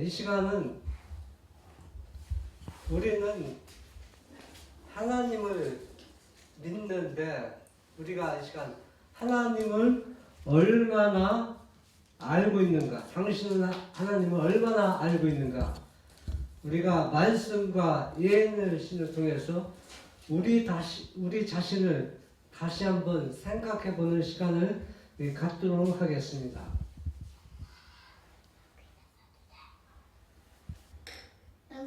이 시간은 우리는 하나님을 믿는데 우리가 이 시간 하나님을 얼마나 알고 있는가, 당신은 하나님을 얼마나 알고 있는가, 우리가 말씀과 예언의 신을 통해서 우리 자신을 다시 한번 생각해 보는 시간을 갖도록 하겠습니다.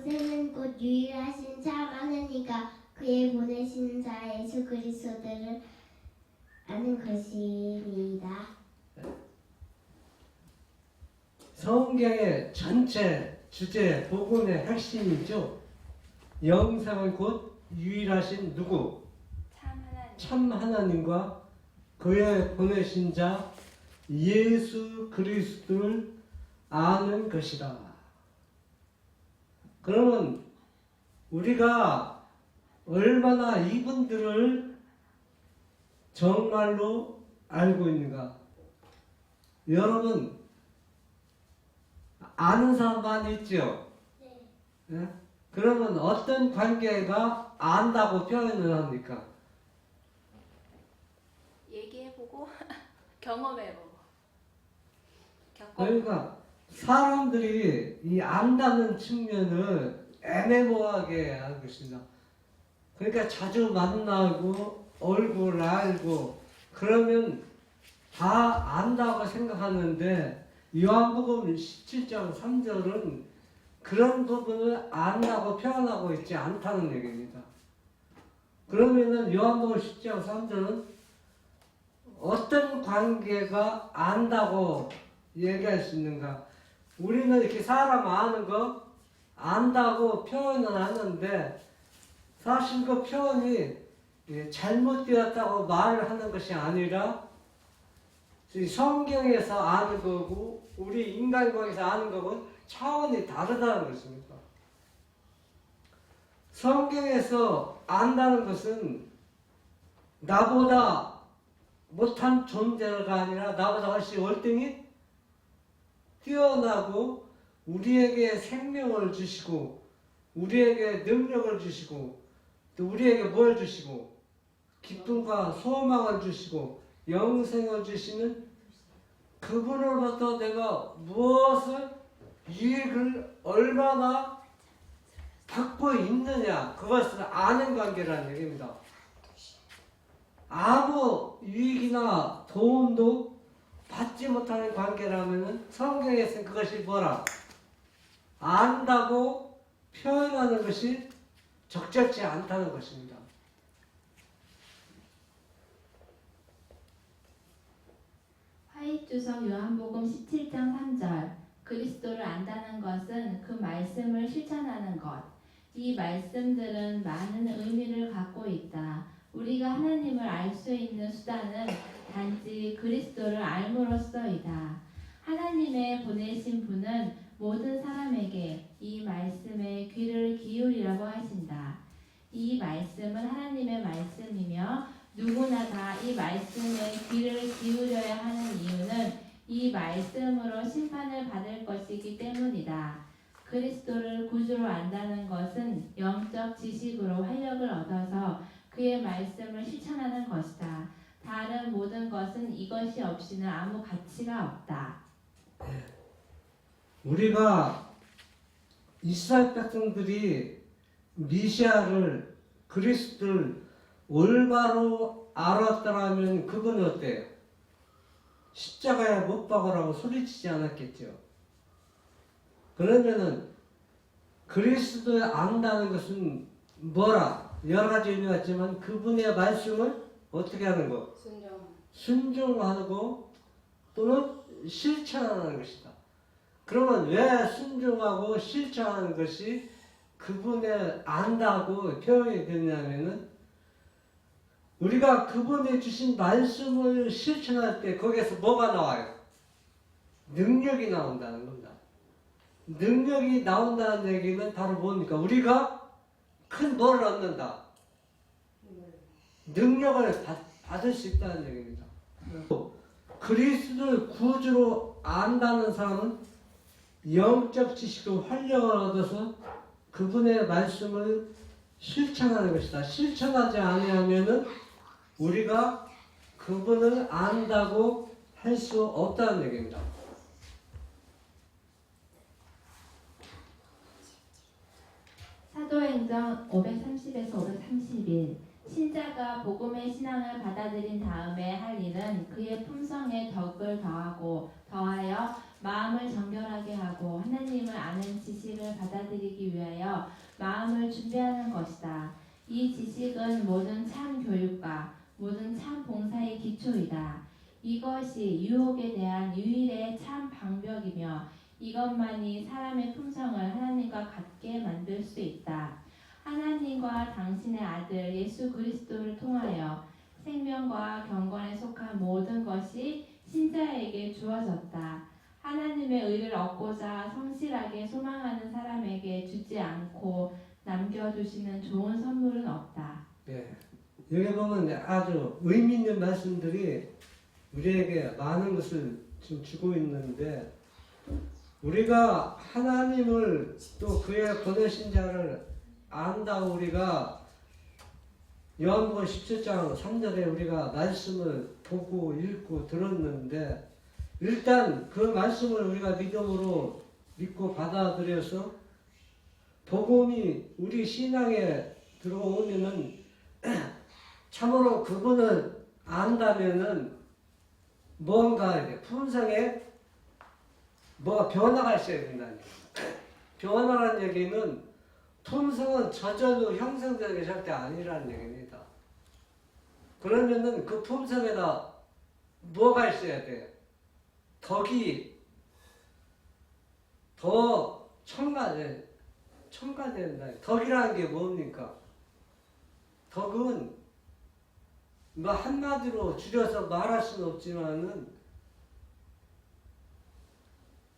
영생은 곧 유일하신 참 하나님과 그의 보내신 자 예수 그리스도를 아는 것이니이다. 성경의 전체 주제 복음의 핵심이죠. 영생은 곧 유일하신 누구? 참 하나님과 그의 보내신 자 예수 그리스도를 아는 것이다. 그러면 우리가 얼마나 이분들을 정말로 알고 있는가? 여러분 아는 사람 많이 있죠? 네. 네? 그러면 어떤 관계가 안다고 표현을 합니까? 얘기해보고 경험해보고 그러니까 사람들이 이 안다는 측면을 애매모호하게 하고 있습니다. 그러니까 자주 만나고 얼굴 알고 그러면 다 안다고 생각하는데 요한복음 17장 3절은 그런 부분을 안다고 표현하고 있지 않다는 얘기입니다. 그러면은 요한복음 17장 3절은 어떤 관계가 안다고 얘기할 수 있는가? 우리는 이렇게 사람 아는 거 안다고 표현을 하는데 사실 그 표현이 잘못되었다고 말을 하는 것이 아니라 성경에서 아는 거고 우리 인간관계에서 아는 거고 차원이 다르다는 것입니다. 성경에서 안다는 것은 나보다 못한 존재가 아니라 나보다 훨씬 월등히 뛰어나고 우리에게 생명을 주시고 우리에게 능력을 주시고 또 우리에게 뭘 주시고 기쁨과 소망을 주시고 영생을 주시는 그분으로부터 내가 무엇을 유익을 얼마나 받고 있느냐 그것을 아는 관계라는 얘기입니다. 아무 유익이나 도움도 받지 못하는 관계라면 성경에서는 그것이 뭐라? 안다고 표현하는 것이 적절치 않다는 것입니다. 화입주석 요한복음 17장 3절 그리스도를 안다는 것은 그 말씀을 실천하는 것. 이 말씀들은 많은 의미를 갖고 있다. 우리가 하나님을 알 수 있는 수단은 단지 그리스도를 알므로써이다. 하나님의 보내신 분은 모든 사람에게 이 말씀에 귀를 기울이라고 하신다. 이 말씀은 하나님의 말씀이며 누구나 다 이 말씀에 귀를 기울여야 하는 이유는 이 말씀으로 심판을 받을 것이기 때문이다. 그리스도를 구주로 안다는 것은 영적 지식으로 활력을 얻어서 그의 말씀을 실천하는 것이다. 다른 모든 것은 이것이 없이는 아무 가치가 없다. 우리가 이스라엘 백성들이 미시아를 그리스도를 올바로 알았더라면 그건 어때요? 십자가에 못 박으라고 소리치지 않았겠죠. 그러면은 그리스도를 안다는 것은 뭐라? 여러 가지 의미가 있지만 그분의 말씀을 어떻게 하는 거? 순종하고 또는 실천하는 것이다. 그러면 왜 순종하고 실천하는 것이 그분의 안다고 표현이 되냐면은 우리가 그분이 주신 말씀을 실천할 때 거기에서 뭐가 나와요? 능력이 나온다는 겁니다. 능력이 나온다는 얘기는 바로 뭡니까? 우리가 큰 뭐를 얻는다. 능력을 받을 수 있다는 얘기입니다. 그리스도를 구주로 안다는 사람은 영적 지식과 활력을 얻어서 그분의 말씀을 실천하는 것이다. 실천하지 아니하면은 우리가 그분을 안다고 할 수 없다는 얘기입니다. 사도행전 530에서 531 신자가 복음의 신앙을 받아들인 다음에 할 일은 그의 품성에 덕을 더하여 마음을 정결하게 하고 하나님을 아는 지식을 받아들이기 위하여 마음을 준비하는 것이다. 이 지식은 모든 참 교육과 모든 참 봉사의 기초이다. 이것이 유혹에 대한 유일의 참 방벽이며 이것만이 사람의 품성을 하나님과 같게 만들 수 있다. 하나님과 당신의 아들 예수 그리스도를 통하여 생명과 경건에 속한 모든 것이 신자에게 주어졌다. 하나님의 의를 얻고자 성실하게 소망하는 사람에게 주지 않고 남겨두시는 좋은 선물은 없다. 네. 여기 보면 아주 의미 있는 말씀들이 우리에게 많은 것을 지금 주고 있는데, 우리가 하나님을 또 그의 보내신 자를 안다고 우리가 요한복음 17장 3절에 우리가 말씀을 보고 읽고 들었는데, 일단 그 말씀을 우리가 믿음으로 믿고 받아들여서 복음이 우리 신앙에 들어오면은 참으로 그분을 안다면은 뭔가 이렇게 품성에 뭐가 변화가 있어야 된다는 얘기입니다. 변화라는 얘기는 품성은 저절로 형성되는 게 절대 아니라는 얘기입니다. 그러면은 그 품성에다 뭐가 있어야 돼요? 덕이 더 첨가된다. 덕이라는 게 뭡니까? 덕은 뭐 한마디로 줄여서 말할 수는 없지만은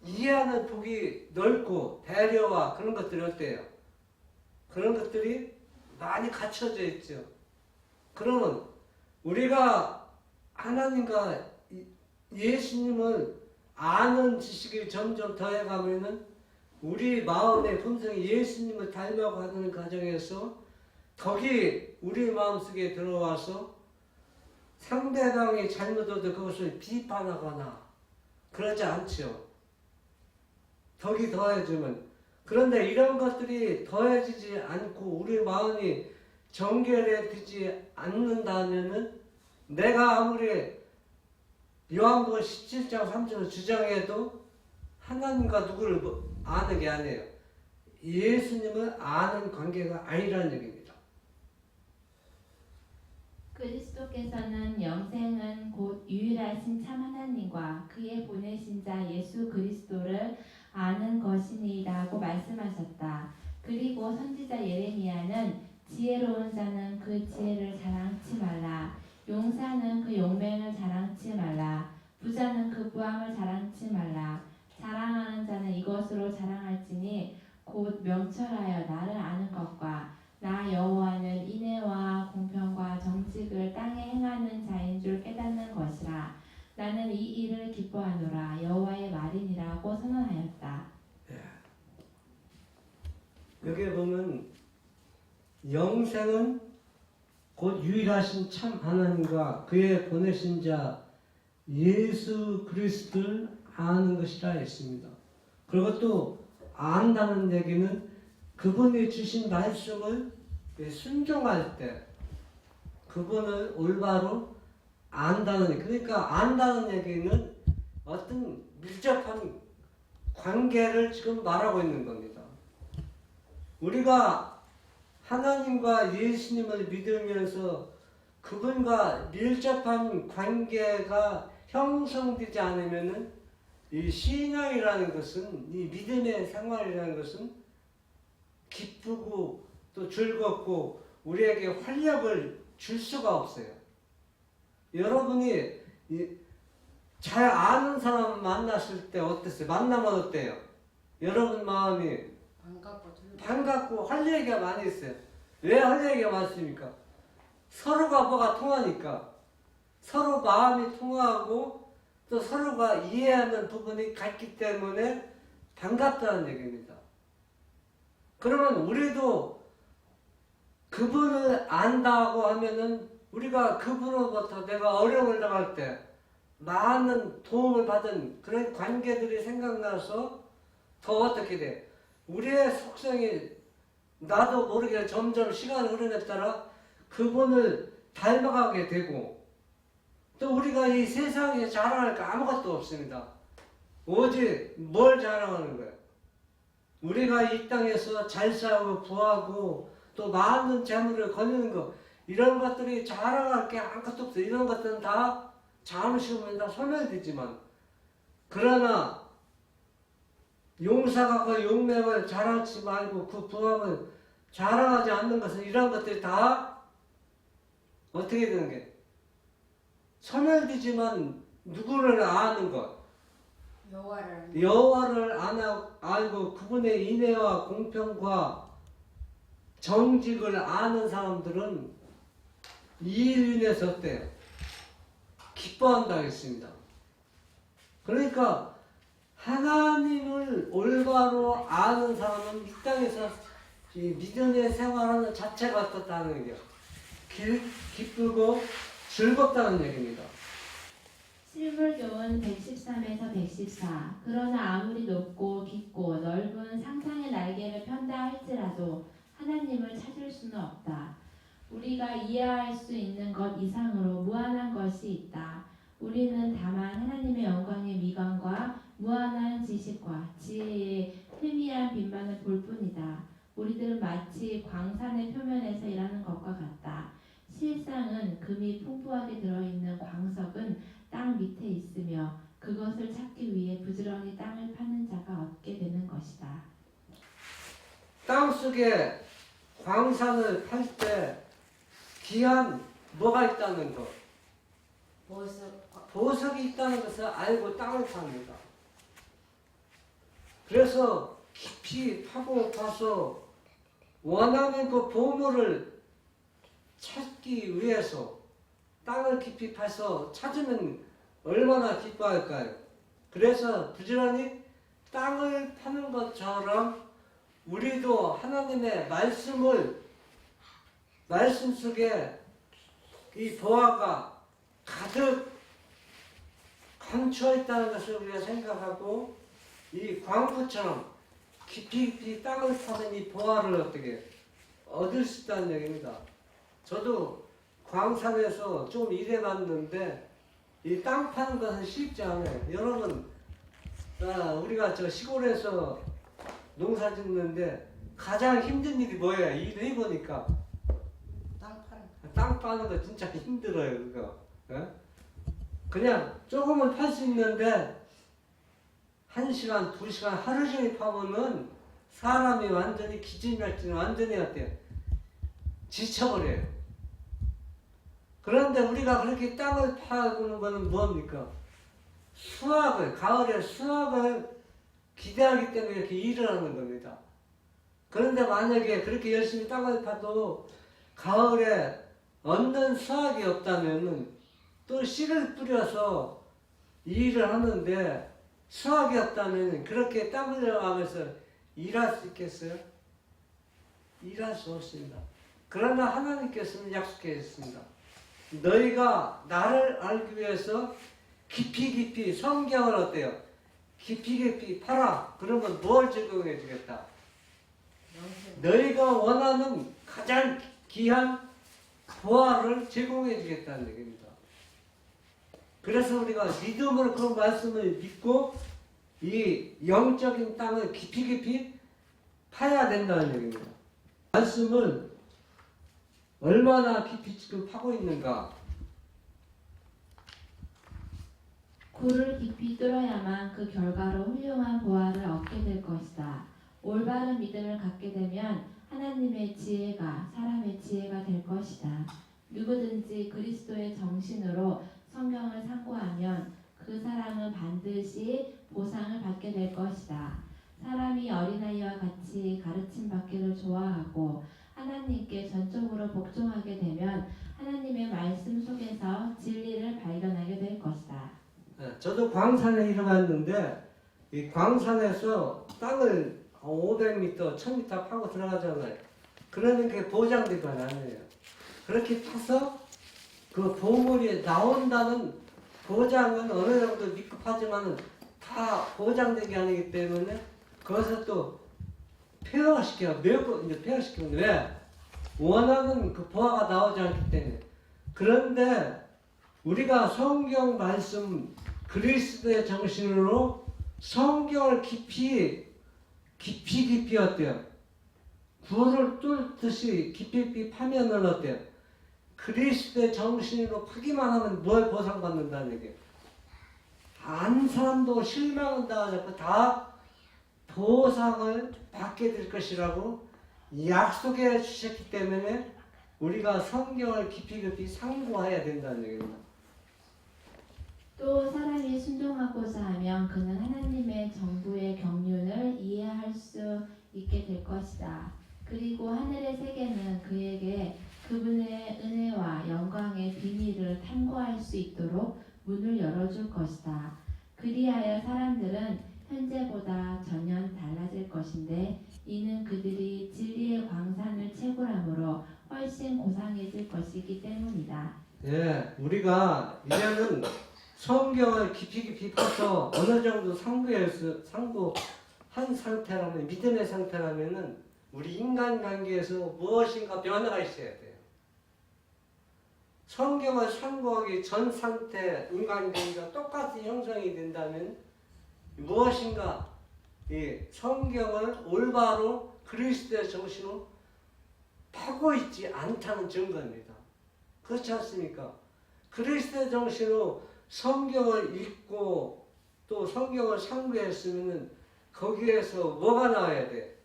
이해하는 폭이 넓고 배려와 그런 것들이 어때요? 그런 것들이 많이 갖춰져 있죠. 그러면 우리가 하나님과 예수님을 아는 지식이 점점 더해가면은 우리 마음의 품성이 예수님을 닮아가는 과정에서 덕이 우리 마음속에 들어와서 상대방이 잘못해도 그것을 비판하거나 그러지 않죠. 덕이 더해지면. 그런데 이런 것들이 더해지지 않고 우리 마음이 정결해지지 않는다면은 내가 아무리 요한복음 17장 3절을 주장해도 하나님과 누구를 아는 게 아니에요. 예수님을 아는 관계가 아니라는 얘기입니다. 그리스도께서는 영생은 곧 유일하신 참 하나님과 그의 보내신 자 예수 그리스도를 아는 것이니라고 말씀하셨다. 그리고 선지자 예레미야는 지혜로운 자는 그 지혜를 자랑치 말라. 용사는 그 용맹을 자랑치 말라. 부자는 그 부함을 자랑치 말라. 자랑하는 자는 이것으로 자랑할지니 곧 명철하여 나를 아는 것과 나 여호와는 인애와 공평과 정직을 땅에 행하는 자인 줄 깨닫는 것이라. 나는 이 일을 기뻐하노라. 여호와의 말이니라고 선언하였다. 여기에 보면 영생은 곧 유일하신 참 하나님과 그의 보내신 자 예수 그리스도를 아는 것이라 했습니다. 그리고 또 안다는 얘기는 그분이 주신 말씀을 순종할 때 그분을 올바로 안다는, 그러니까 안다는 얘기는 어떤 밀접한 관계를 지금 말하고 있는 겁니다. 우리가 하나님과 예수님을 믿으면서 그분과 밀접한 관계가 형성되지 않으면은 이 신앙이라는 것은, 이 믿음의 생활이라는 것은 기쁘고 또 즐겁고 우리에게 활력을 줄 수가 없어요. 여러분이 잘 아는 사람 만났을 때 어땠어요? 만나면 어때요? 여러분 마음이 반갑고 활력이 많이 있어요. 왜 활력이 많습니까? 서로가 뭐가 통하니까. 서로 마음이 통하고 또 서로가 이해하는 부분이 같기 때문에 반갑다는 얘기입니다. 그러면 우리도 그분을 안다고 하면은 우리가 그분으로부터 내가 어려움을 당할 때 많은 도움을 받은 그런 관계들이 생각나서 더 어떻게 돼? 우리의 속성이 나도 모르게 점점 시간이 흐름에 따라 그분을 닮아가게 되고 또 우리가 이 세상에 자랑할 거 아무것도 없습니다. 오직 뭘 자랑하는 거예요? 우리가 이 땅에서 잘 살고 부하고 또 많은 재물을 거두는 것 이런 것들이 자랑할 게 아무것도 없어요. 이런 것들은 다 잠시면 다 소멸되지만 그러나 용사가 그 용맹을 자랑하지 말고 그 부함을 자랑하지 않는 것은 이런 것들이 다 어떻게 되는 게 소멸되지만 누구를 아는 것 여호와를 알고 그분의 인애와 공평과 정직을 아는 사람들은 이 일로 인해서 어때요? 기뻐한다 했습니다. 그러니까 하나님을 올바로 아는 사람은 이 땅에서 이 믿음의 생활하는 자체가 어떻다는 얘기예요. 기쁘고 즐겁다는 얘기입니다. 실물교훈 113에서 114. 그러나 아무리 높고 깊고 넓은 상상의 날개를 편다 할지라도 하나님을 찾을 수는 없다. 우리가 이해할 수 있는 것 이상으로 무한한 것이 있다. 우리는 다만 하나님의 영광의 미광과 무한한 지식과 지혜의 희미한 빛만을 볼 뿐이다. 우리들은 마치 광산의 표면에서 일하는 것과 같다. 실상은 금이 풍부하게 들어있는 광석은 땅 밑에 있으며 그것을 찾기 위해 부지런히 땅을 파는 자가 얻게 되는 것이다. 땅속에 광산을 팔 때 귀한 뭐가 있다는 것 보석이 있다는 것을 알고 땅을 팝니다. 그래서 깊이 파고 파서 원하는 그 보물을 찾기 위해서 땅을 깊이 파서 찾으면 얼마나 기뻐할까요? 그래서 부지런히 땅을 파는 것처럼 우리도 하나님의 말씀 속에 이 보화가 가득 감춰 있다는 것을 우리가 생각하고 이 광부처럼 깊이 땅을 파는 이 보화를 어떻게 얻을 수 있다는 얘기입니다. 저도 광산에서 좀 일해봤는데 이 땅 파는 것은 쉽지 않아요. 여러분 우리가 저 시골에서 농사 짓는데 가장 힘든 일이 뭐예요? 일을 해보니까 땅 파는 거 진짜 힘들어요. 그거 그냥 조금은 팔 수 있는데 1시간, 2시간 하루 종일 파면은 사람이 완전히 기진맥진 완전히 어때요? 지쳐버려요. 그런데 우리가 그렇게 땅을 파는 거는 뭡니까? 가을에 수확을 기대하기 때문에 이렇게 일을 하는 겁니다. 그런데 만약에 그렇게 열심히 땅을 파도 가을에 얻는 수확이 없다면 또 씨를 뿌려서 일을 하는데 수확이 없다면 그렇게 땀 흘려가면서 일할 수 있겠어요? 일할 수 없습니다. 그러나 하나님께서는 약속해 주셨습니다. 너희가 나를 알기 위해서 깊이 성경을 어때요? 깊이 팔아. 그러면 뭘 제공해 주겠다? 너희가 원하는 가장 귀한 보화를 제공해 주겠다는 얘기입니다. 그래서 우리가 믿음으로 그 말씀을 믿고 이 영적인 땅을 깊이 파야 된다는 얘기입니다. 말씀을 얼마나 깊이 지금 파고 있는가? 굴을 깊이 뚫어야만 그 결과로 훌륭한 보화를 얻게 될 것이다. 올바른 믿음을 갖게 되면 하나님의 지혜가 사람의 지혜가 될 것이다. 누구든지 그리스도의 정신으로 성경을 상고하면 그 사람은 반드시 보상을 받게 될 것이다. 사람이 어린아이와 같이 가르침 받기를 좋아하고 하나님께 전적으로 복종하게 되면 하나님의 말씀 속에서 진리를 발견하게 될 것이다. 저도 광산에 일어났는데 이 광산에서 땅을 500m, 1000m 파고 들어가잖아요. 그러는 게 보장된 건 아니에요. 그렇게 파서 그 보물이 나온다는 보장은 어느 정도 미흡하지만은 다 보장된 게 아니기 때문에 그것을 또 폐허시켜요. 매우 이제 폐허시키는 왜? 원하는 그 보화가 나오지 않기 때문에. 그런데 우리가 성경 말씀 그리스도의 정신으로 성경을 깊이 어때요? 구를 뚫듯이 깊이 파면은 어때요? 그리스도의 정신으로 파기만 하면 뭘 보상받는다는 얘기예요. 안 사람도 실망은 당하지 다 보상을 받게 될 것이라고 약속해 주셨기 때문에 우리가 성경을 깊이 상고해야 된다는 얘기입니다. 또 사람이 순종하고자 하면 그는 하나님의 정부의 경륜을 이해할 수 있게 될 것이다. 그리고 하늘의 세계는 그에게 그분의 은혜와 영광의 비밀을 탐구할 수 있도록 문을 열어줄 것이다. 그리하여 사람들은 현재보다 전혀 달라질 것인데 이는 그들이 진리의 광산을 채굴함으로 훨씬 고상해질 것이기 때문이다. 예, 우리가 이제는 성경을 깊이 파서 어느 정도 상고한 상태라면, 믿음의 상태라면은 우리 인간관계에서 무엇인가 변화가 있어야 돼요. 성경을 상고하기 전 상태 인간관계가 똑같이 형성이 된다면 무엇인가 이 성경을 올바로 그리스도의 정신으로 파고 있지 않다는 증거입니다. 그렇지 않습니까? 그리스도의 정신으로 성경을 읽고 또 성경을 상고했으면 거기에서 뭐가 나와야 돼?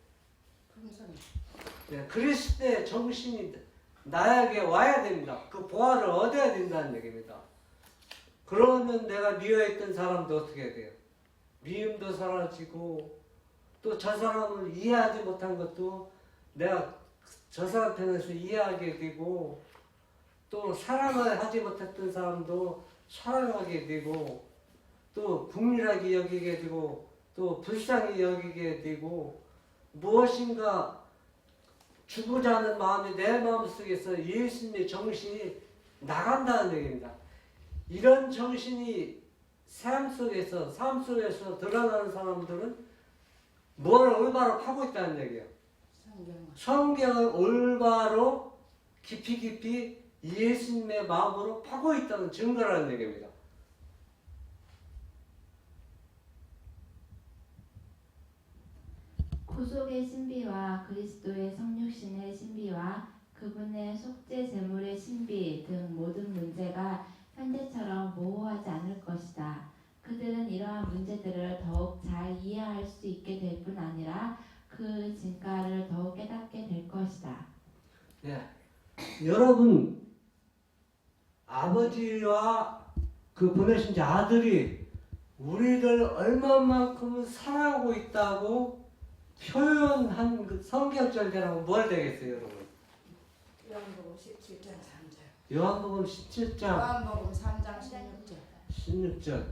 네, 그리스도의 정신이 나에게 와야 됩니다. 그 보화를 얻어야 된다는 얘기입니다. 그러면 내가 미워했던 사람도 어떻게 돼요? 미움도 사라지고 또 저 사람을 이해하지 못한 것도 내가 저 사람 편에서 이해하게 되고 또 사랑을 하지 못했던 사람도 사랑하게 되고 또 국민하게 여기게 되고 또 불쌍히 여기게 되고 무엇인가 주고자 하는 마음이 내 마음속에서 예수님의 정신이 나간다는 얘기입니다. 이런 정신이 삶 속에서 드러나는 사람들은 뭘 올바로 파고 있다는 얘기예요. 성경을 올바로 깊이 예수님의 마음으로 파고 있다는 증거라는 얘기입니다. 구속의 신비와 그리스도의 성육신의 신비와 그분의 속죄 제물의 신비 등 모든 문제가 현재처럼 모호하지 않을 것이다. 그들은 이러한 문제들을 더욱 잘 이해할 수 있게 될 뿐 아니라 그 진가를 더욱 깨닫게 될 것이다. 네. 여러분 아버지와 그 보내신 아들이 우리를 얼마만큼 사랑하고 있다고 표현한 그 성경절대라고 뭘 되겠어요, 여러분? 요한복음 17장 3절. 요한복음 17장 요한복음 3장 16절. 16절.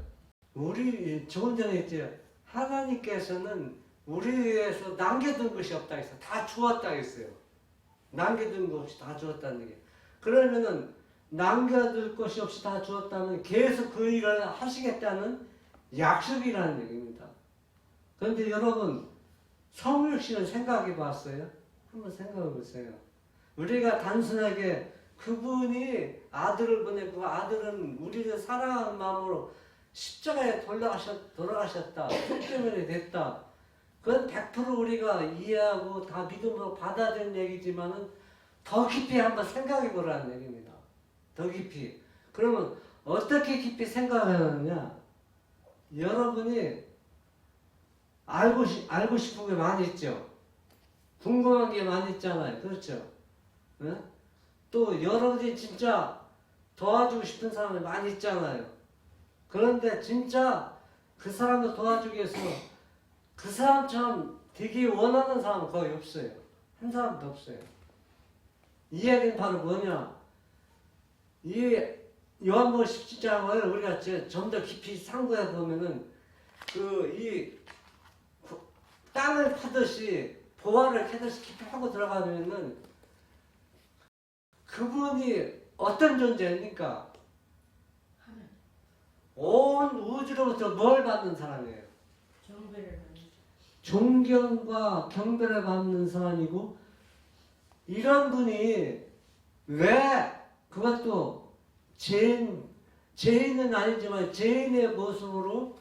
우리 조금 전에 했죠. 하나님께서는 우리 위해서 남겨둔 것이 없다 했어. 다 주었다 했어요. 남겨둔 것 없이 다 주었다는 얘기예요. 그러면은 남겨둘 것이 없이 다 주었다면 계속 그 일을 하시겠다는 약속이라는 얘기입니다. 그런데 여러분 성육신을 생각해 봤어요? 한번 생각해 보세요. 우리가 단순하게 그분이 아들을 보내고 아들은 우리를 사랑하는 마음으로 십자가에 돌아가셨다. 피 때문에 됐다. 그건 100% 우리가 이해하고 다 믿음으로 받아들인 얘기지만은 더 깊이 한번 생각해 보라는 얘기입니다. 더 깊이. 그러면 어떻게 깊이 생각하느냐? 여러분이 알고 싶은 게 많이 있죠. 궁금한 게 많이 있잖아요. 그렇죠? 네? 또 여러분이 진짜 도와주고 싶은 사람이 많이 있잖아요. 그런데 진짜 그 사람을 도와주기 위해서 그 사람처럼 되기 원하는 사람은 거의 없어요. 한 사람도 없어요. 이 얘기는 바로 뭐냐? 이 요한복음 17장을 우리가 좀 더 깊이 상고해 보면은 이 땅을 파듯이 보화를 캐듯이 깊이 파고 들어가면은 그분이 어떤 존재입니까? 하나님 온 우주로부터 뭘 받는 사람이에요? 경배를 하는 존경과 경배를 받는 사람이고, 이런 분이 왜 그것도 죄인은 아니지만 죄인의 모습으로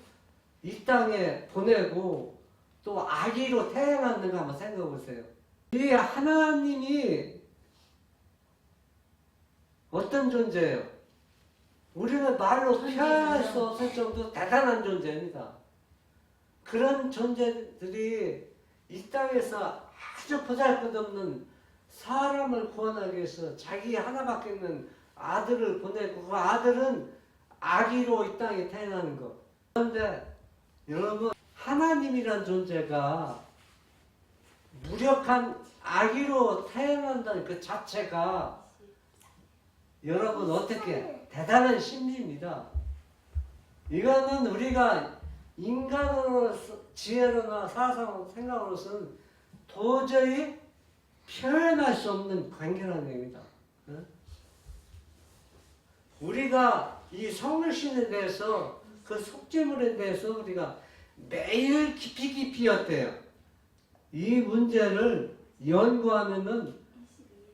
이 땅에 보내고 또 아기로 태어났는가 한번 생각해 보세요. 이 하나님이 어떤 존재예요? 우리는 말로 표현할 수 없을 정도 대단한 존재입니다. 그런 존재들이 이 땅에서 아주 보잘것없는 사람을 구원하기 위해서 자기 하나밖에 없는 아들을 보내고, 그 아들은 아기로 이 땅에 태어나는 것. 그런데 여러분, 하나님이란 존재가 무력한 아기로 태어난다는 그 자체가 여러분 어떻게 대단한 심리입니다. 이거는 우리가 인간으로서 지혜로나 사상 생각으로서는 도저히 표현할 수 없는 관계라는 얘기입니다. 우리가 이 성물신에 대해서, 그 속죄물에 대해서 우리가 매일 깊이 어때요? 이 문제를 연구하면은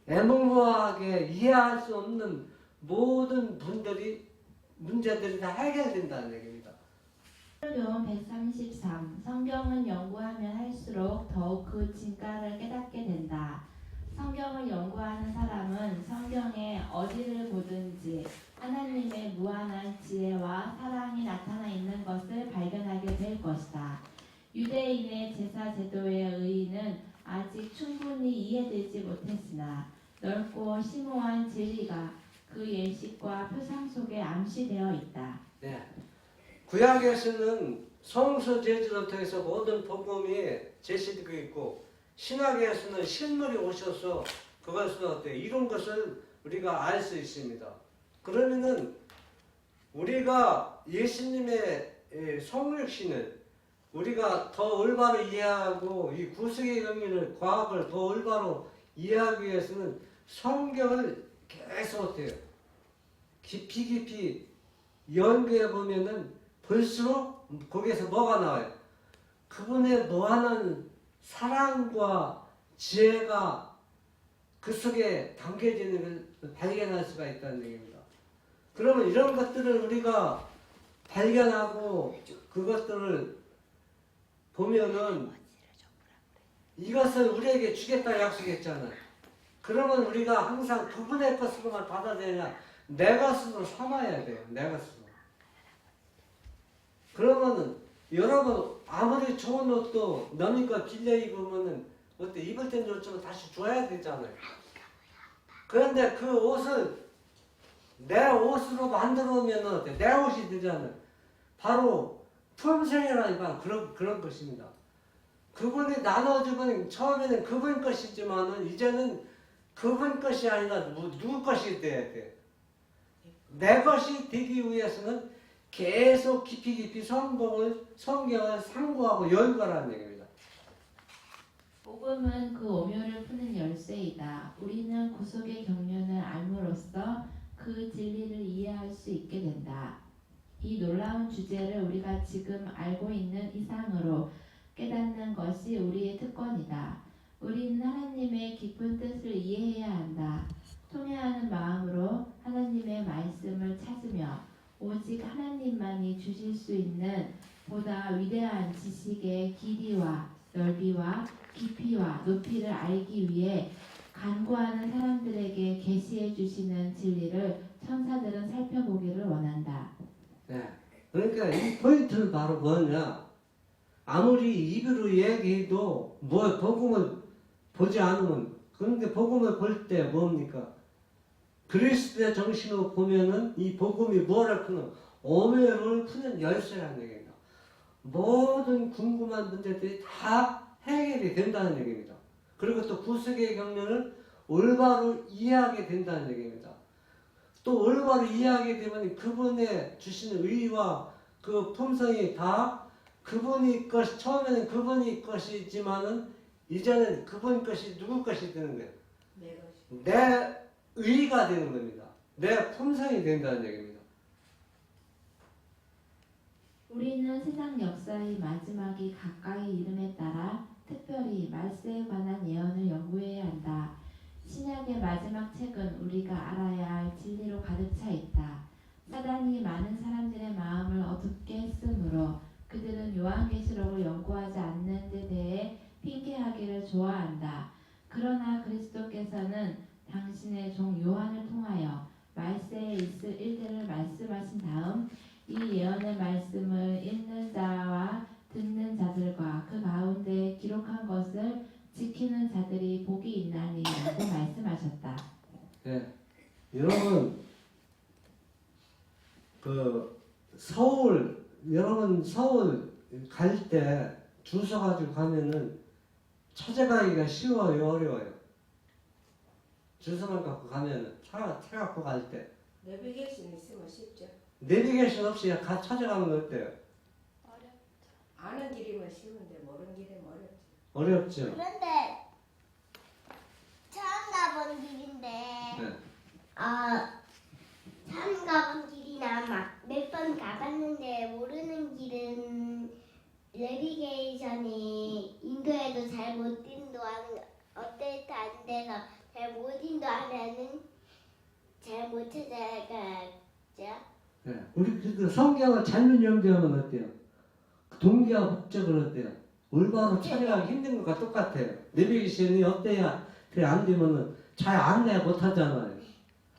애몽무하게 이해할 수 없는 모든 문제들이 다 해결된다는 얘기입니다. 교훈 133. 성경은 연구하면 할수록 더욱 그 진가를 깨닫게 된다. 성경을 연구하는 사람은 성경의 어디를 보든지 하나님의 무한한 지혜와 사랑이 나타나 있는 것을 발견하게 될 것이다. 유대인의 제사 제도의 의의는 아직 충분히 이해되지 못했으나 넓고 심오한 진리가 그 예식과 표상 속에 암시되어 있다. 네. 구약에서는 성서 제지를 통해서 모든 복음이 제시되고 있고, 신약에서는 실물이 오셔서 그것을 어때 이룬 것을 우리가 알 수 있습니다. 그러면은 우리가 예수님의 성육신을 우리가 더 올바로 이해하고 이 구속의 경륜을, 과학을 더 올바로 이해하기 위해서는 성경을 계속 어때요? 깊이 연구해 보면은 볼수록 거기에서 뭐가 나와요? 그분의 무한한 사랑과 지혜가 그 속에 담겨지는 걸 발견할 수가 있다는 얘기입니다. 그러면 이런 것들을 우리가 발견하고 그것들을 보면은 이것을 우리에게 주겠다 약속했잖아요. 그러면 우리가 항상 그분의 것으로만 받아들이냐, 내 것으로 삼아야 돼요. 내 것으로. 그러면은 여러분 아무리 좋은 옷도 너니까 빌려 입으면은 어때, 입을 땐 좋지만 다시 줘야 되잖아요. 그런데 그 옷을 내 옷으로 만들어 놓으면 어때? 내 옷이 되잖아요. 바로 품성이라니까 그런 것입니다. 그분이 나눠주면 처음에는 그분 것이지만은 이제는 그분 것이 아니라 누구 것이 돼야 돼. 내 것이 되기 위해서는 계속 깊이 성경을 상고하고 연구하라는 얘기입니다. 복음은 그 오묘를 푸는 열쇠이다. 우리는 구속의 경륜을 알므로써 그 진리를 이해할 수 있게 된다. 이 놀라운 주제를 우리가 지금 알고 있는 이상으로 깨닫는 것이 우리의 특권이다. 우리는 하나님의 깊은 뜻을 이해해야 한다. 통회하는 마음으로 하나님의 말씀을 찾으며 오직 하나님만이 주실 수 있는 보다 위대한 지식의 길이와 넓이와 깊이와 높이를 알기 위해 간구하는 사람들에게 계시해 주시는 진리를 천사들은 살펴보기를 원한다. 네. 그러니까 이 포인트는 바로 뭐냐? 아무리 입으로 얘기해도 복음을 보지 않으면, 그런데 복음을 볼 때 뭡니까? 그리스도의 정신으로 보면은 이 복음이 뭐를 푸는, 오묘를 푸는 열쇠라는 얘기입니다. 모든 궁금한 문제들이 다 해결이 된다는 얘기입니다. 그리고 또 구속의 경륜을 올바로 이해하게 된다는 얘기입니다. 또 올바로 이해하게 되면 그분의 주시는 의와 그 품성이 다 그분이 것 처음에는 그분이 것이지만은 이제는 그분 것이 누구 것이 되는 거예요. 내 것이. 내 의가 되는 겁니다. 내 품성이 된다는 얘기입니다. 우리는 세상 역사의 마지막이 가까이 이름에 따라 특별히 말세에 관한 예언을 연구해야 한다. 신약의 마지막 책은 우리가 알아야 할 진리로 가득 차 있다. 사단이 많은 사람들의 마음을 어둡게 했으므로 그들은 요한계시록을 연구하지 않는 데 대해 핑계하기를 좋아한다. 그러나 그리스도께서는 당신의 종 요한을 통하여 말세에 있을 일들을 말씀하신 다음 이 예언의 말씀을 읽는 자와 듣는 자들과 그 가운데 기록한 것을 지키는 자들이 복이 있나니라고 말씀하셨다. 네. 여러분 여러분 서울 갈 때 주소 가지고 가면은 찾아가기가 쉬워요, 어려워요? 주소만 갖고 가면은 차 갖고 갈 때 내비게이션 있으면 쉽죠. 내비게이션 없이 찾아가는 거 어때요? 어렵죠. 아는 길이면 쉬운데 모르는 길이면 어렵지. 어렵죠? 그런데 처음 가본 길인데 네. 처음 가본 길이나 막 몇 번 가봤는데 모르는 길은 내비게이션이 인도에도 잘 못 인도하는 업데이트 안 돼서 잘 못 인도하면은 잘 못 찾아가죠. 네. 우리 그 성경을 잘못 연구하면 어때요? 동기와 목적은 어때요? 올바로 찾아가기 힘든 것과 똑같아요. 내비게이션이 어때야 안 되면은 잘 안내 못 하잖아요.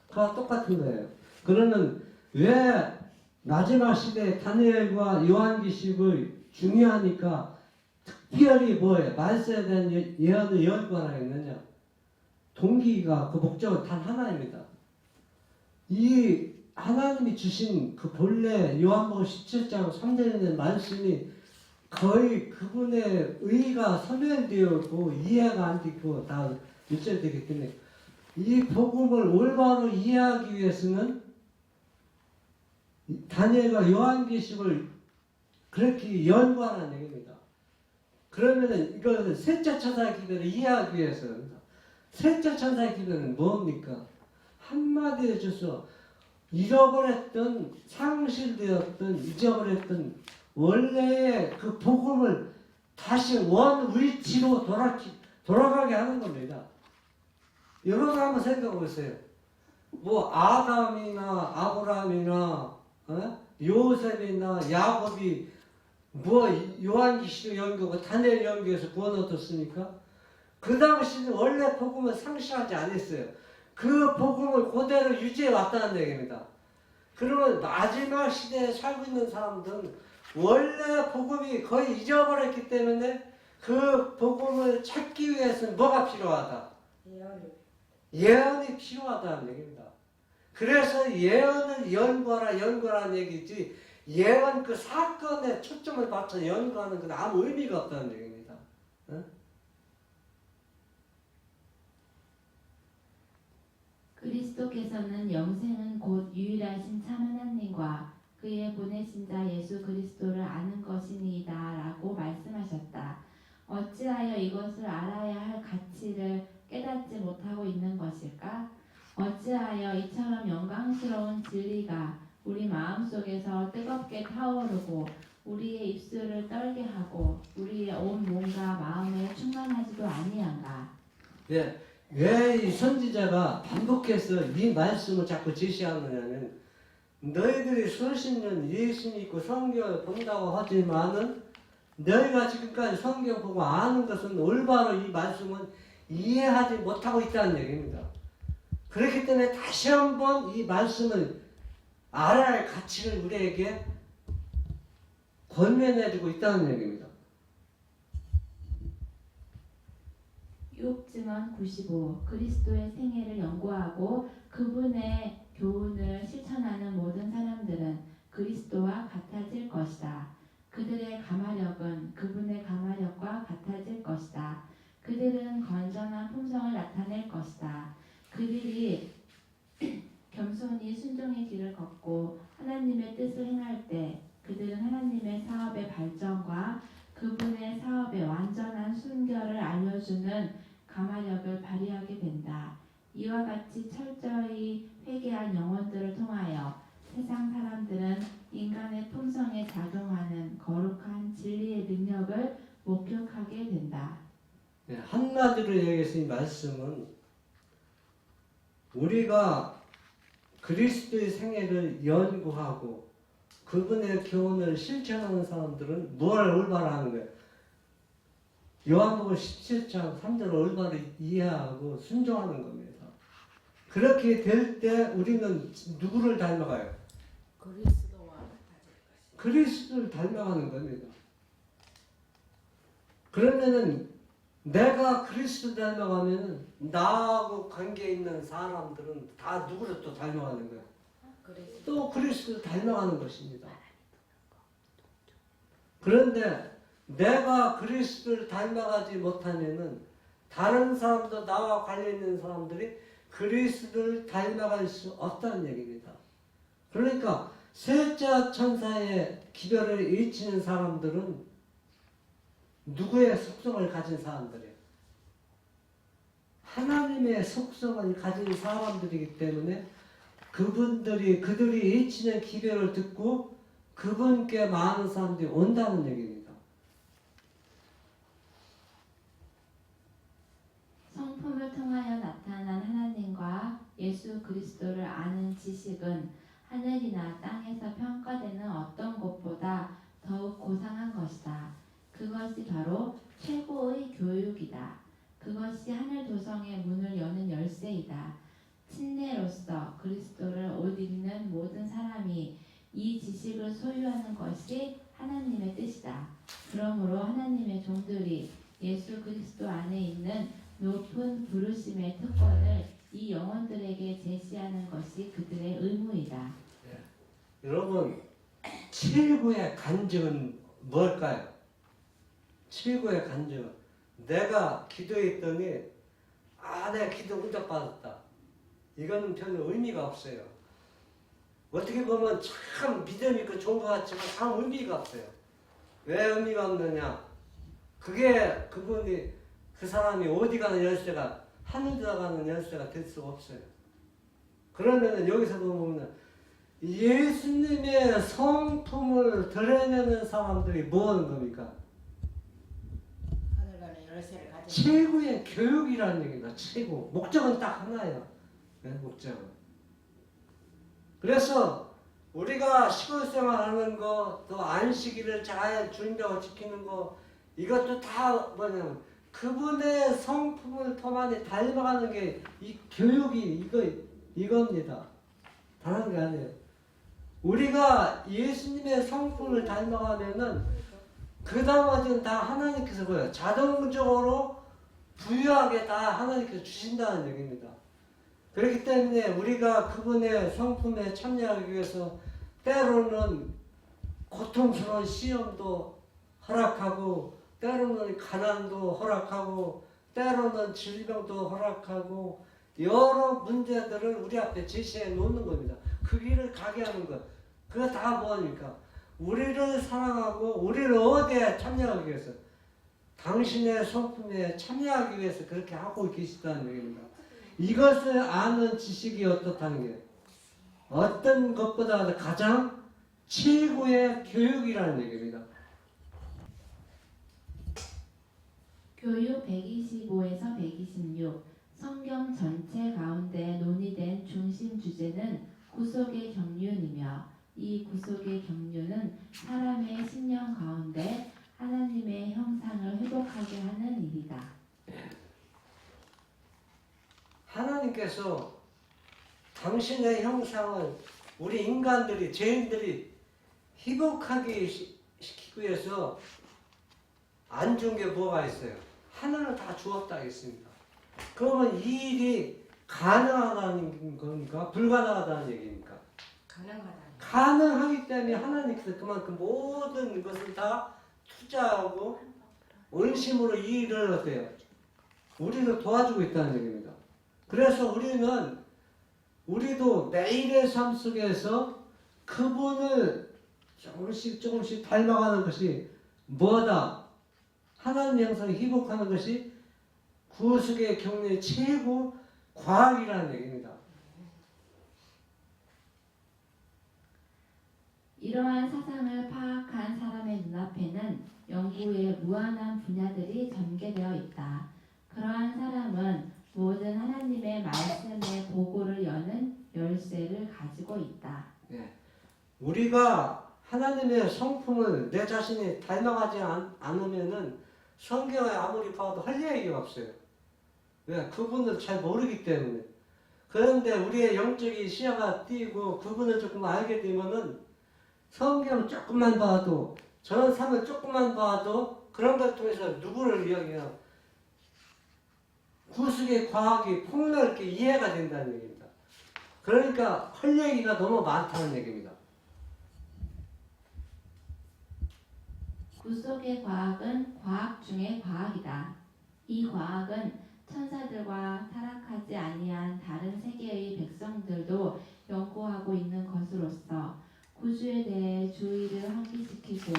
그와 똑같은 거예요. 그러는 왜 마지막 시대에 다니엘과 요한계시록이 중요하니까 특별히 뭐예요? 말세에 대한 예언을 연구하라 했느냐? 동기가 그 목적은 단 하나입니다. 이 하나님이 주신 그 본래 요한복음 17장 3절에 말씀이 거의 그분의 의가 소멸되었고 이해가 안 되고 다 일절되기 때문에 이 복음을 올바로 이해하기 위해서는 다니엘과 요한계시록을 그렇게 연구하는 얘기입니다. 그러면은 이걸 셋째 천사의 기도를 이해하기 위해서는 셋째 천사의 기도는 뭡니까? 한마디로 해줘서 잃어버렸던 상실되었던 잊어버렸던 원래의 그 복음을 다시 원 위치로 돌아가게 하는 겁니다. 여러분 한번 생각해 보세요. 뭐 아담이나 아브라함이나 요셉이나 야곱이 뭐 요한계시록 연구고 다니엘 연구에서 구원 얻었습니까? 그 당시는 원래 복음을 상실하지 않았어요. 그 복음을 그대로 유지해 왔다는 얘기입니다. 그러면 마지막 시대에 살고 있는 사람들은 원래 복음이 거의 잊어버렸기 때문에 그 복음을 찾기 위해서는 뭐가 필요하다? 예언이 필요하다는 얘기입니다. 그래서 예언을 연구하라는 얘기지 예언 그 사건에 초점을 맞춰 연구하는 건 아무 의미가 없다는 얘기입니다. 그리스도께서는 영생은 곧 유일하신 참 하나님과 그의 보내신 자 예수 그리스도를 아는 것이니이다 라고 말씀하셨다. 어찌하여 이것을 알아야 할 가치를 깨닫지 못하고 있는 것일까? 어찌하여 이처럼 영광스러운 진리가 우리 마음속에서 뜨겁게 타오르고 우리의 입술을 떨게 하고 우리의 온 몸과 마음에 충만하지도 아니한가? 예, 왜 이 선지자가 반복해서 이 말씀을 자꾸 제시하느냐면 너희들이 수십 년 예수 믿고 성경을 본다고 하지만은 너희가 지금까지 성경 보고 아는 것은 올바로 이 말씀은 이해하지 못하고 있다는 얘기입니다. 그렇기 때문에 다시 한번 이 말씀을 알아야 할 가치를 우리에게 권면해주고 있다는 얘기입니다. 유혹증언 95. 그리스도의 생애를 연구하고 그분의 교훈을 실천하는 모든 사람들은 그리스도와 같아질 것이다. 그들의 가마력은 그분의 가마력과 같아질 것이다. 그들은 건전한 품성을 나타낼 것이다. 그들이 겸손히 순종의 길을 걷고 하나님의 뜻을 행할 때 그들은 하나님의 사업의 발전과 이와 같이 철저히 회개한 영혼들을 통하여 세상 사람들은 인간의 품성에 작용하는 거룩한 진리의 능력을 목격하게 된다. 네, 한마디로 얘기해서 이 말씀은 우리가 그리스도의 생애를 연구하고 그분의 교훈을 실천하는 사람들은 뭘 올바로 하는 거예요? 요한복음 17장 3절을 올바로 이해하고 순종하는 겁니다. 그렇게 될 때 우리는 누구를 닮아가요? 그리스도와 같아질 것이다. 그리스도를 닮아가는 겁니다. 그러면은 내가 그리스도를 닮아가면은 나하고 관계 있는 사람들은 다 누구를 또 닮아가는 거야? 그리스도. 또 그리스도를 닮아가는 것입니다. 그런데 내가 그리스도를 닮아가지 못하면은 다른 사람도 나와 관련 있는 사람들이 그리스도를 닮아갈 수 없다는 얘기입니다. 그러니까 셋째 천사의 기별을 일치는 사람들은 누구의 속성을 가진 사람들이에요? 하나님의 속성을 가진 사람들이기 때문에 그들이 일치는 기별을 듣고 그분께 많은 사람들이 온다는 얘기입니다. 성품을 통하여 나타난 하나님과 예수 그리스도를 아는 지식은 하늘이나 땅에서 평가되는 어떤 것보다 더욱 고상한 것이다. 그것이 바로 최고의 교육이다. 그것이 하늘 도성의 문을 여는 열쇠이다. 침례로서 그리스도를 옷 입는 모든 사람이 이 지식을 소유하는 것이 하나님의 뜻이다. 그러므로 하나님의 종들이 예수 그리스도 안에 있는 높은 부르심의 특권을 이 영혼들에게 제시하는 것이 그들의 의무이다. 여러분, 최고의 간증은 뭘까요? 최고의 간증은 내가 기도했더니 내 기도 응답받았다. 이거는 별로 의미가 없어요. 어떻게 보면 참 믿음 있고 좋은 것 같지만 참 의미가 없어요. 왜 의미가 없느냐? 그게 그 사람이 어디 가는 열쇠가 하늘 들어가는 열쇠가 될 수가 없어요. 그러면은 여기서 보면 예수님의 성품을 드러내는 사람들이 뭐 하는 겁니까? 하늘 가는 열쇠를 가진. 최고의 교육이라는 얘기다. 최고. 목적은 딱 하나예요. 네, 목적은. 그래서 우리가 시골 생활하는 거, 또 안식일을 잘 준비하고 지키는 거, 이것도 다 뭐냐면 그분의 성품을 더 많이 닮아가는 게 이 교육이 이겁니다. 다른 게 아니에요. 우리가 예수님의 성품을 닮아가면은 그 나머지는 다 하나님께서 뭐예요? 자동적으로 부유하게 다 하나님께서 주신다는 얘기입니다. 그렇기 때문에 우리가 그분의 성품에 참여하기 위해서 때로는 고통스러운 시험도 허락하고 때로는 가난도 허락하고 때로는 질병도 허락하고 여러 문제들을 우리 앞에 제시해 놓는 겁니다. 그 길을 가게 하는 것. 그거 다 뭐합니까? 우리를 사랑하고 우리를 어디에 참여하기 위해서 당신의 성품에 참여하기 위해서 그렇게 하고 계시다는 얘기입니다. 이것을 아는 지식이 어떻다는 게 어떤 것보다 가장 최고의 교육이라는 얘기입니다. 교육 125에서 126 성경 전체 가운데 논의된 중심 주제는 구속의 경륜이며 이 구속의 경륜은 사람의 심령 가운데 하나님의 형상을 회복하게 하는 일이다. 하나님께서 당신의 형상을 우리 인간들이 죄인들이 회복하게 시키기 위해서 안 준 게 뭐가 있어요? 하늘을 다 주었다 했습니다. 그러면 이 일이 가능하다는 겁니까? 불가능하다는 얘기입니까? 가능하다. 가능하기 때문에 하나님께서 그만큼 모든 것을 다 투자하고 온심으로 이 일을 어때요? 우리를 도와주고 있다는 얘기입니다. 그래서 우리도 매일의 삶 속에서 그분을 조금씩 닮아가는 것이 뭐다? 하나님 형상을 회복하는 것이 구속의 경륜의 최고 과학이라는 얘기입니다. 이러한 사상을 파악한 사람의 눈앞에는 연구의 무한한 분야들이 전개되어 있다. 그러한 사람은 모든 하나님의 말씀의 보고를 여는 열쇠를 가지고 있다. 우리가 하나님의 성품을 내 자신이 닮아가지 않으면은 성경에 아무리 봐도 할 얘기가 없어요. 왜? 그분을 잘 모르기 때문에. 그런데 우리의 영적인 시야가 띄고 그분을 조금 알게 되면은 성경 조금만 봐도, 저런 삶을 조금만 봐도 그런 걸 통해서 누구를 이야기해요? 구속의 과학이 폭넓게 이해가 된다는 얘기입니다. 그러니까 할 얘기가 너무 많다는 얘기입니다. 구속의 과학은 과학 중의 과학이다. 이 과학은 천사들과 타락하지 아니한 다른 세계의 백성들도 연구하고 있는 것으로서 구주에 대해 주의를 환기시키고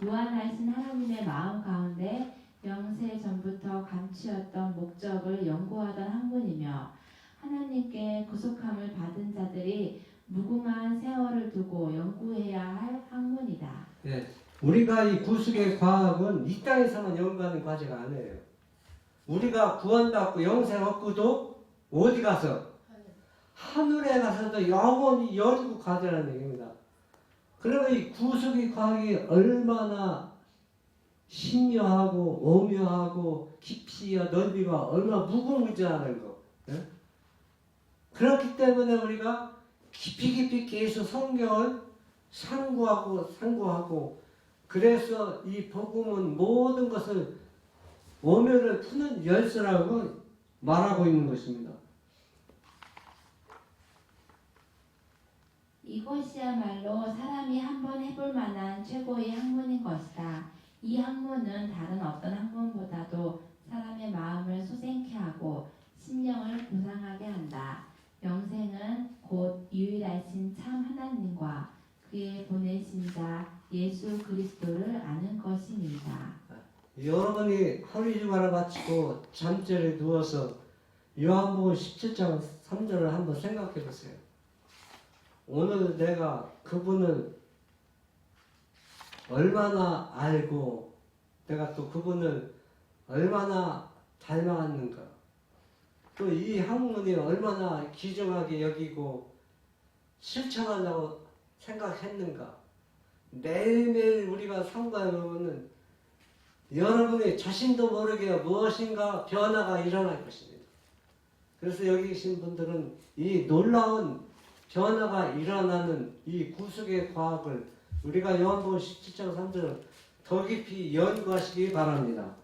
무한하신 하나님의 마음 가운데 영세 전부터 감추었던 목적을 연구하던 학문이며 하나님께 구속함을 받은 자들이 무궁한 세월을 두고 연구해야 할 학문이다. 우리가 이 구속의 과학은 이 땅에서만 연구하는 과제가 아니에요. 우리가 구원받고 영생 얻고도 어디 가서? 하늘에 가서도 영원히 연구 과제라는 얘기입니다. 그러면 이 구속의 과학이 얼마나 신묘하고 오묘하고 깊이와 넓이가 얼마나 무궁무진하는 거. 그렇기 때문에 우리가 깊이 계속 성경을 상고하고 그래서 이 복음은 모든 것을 오묘를 푸는 열쇠라고 말하고 있는 것입니다. 이것이야말로 사람이 한번 해볼 만한 최고의 학문인 것이다. 이 학문은 다른 어떤 학문보다도 사람의 마음을 소생케 하고 심령을 고상하게 한다. 영생은 곧 유일하신 참 하나님과 그의 보내신 자 예수 그리스도를 아는 것입니다. 여러분이 하루 일과를 마치고 잠자리에 누워서 요한복음 17장 3절을 한번 생각해 보세요. 오늘 내가 그분을 얼마나 알고 내가 또 그분을 얼마나 닮아갔는가, 또 이 학문이 얼마나 귀중하게 여기고 실천하려고 생각했는가. 매일매일 우리가 상고해 보면은 여러분이 자신도 모르게 무엇인가 변화가 일어날 것입니다. 그래서 여기 계신 분들은 이 놀라운 변화가 일어나는 이 구속의 과학을 우리가 요한복음 17장 3절을 더 깊이 연구하시기 바랍니다.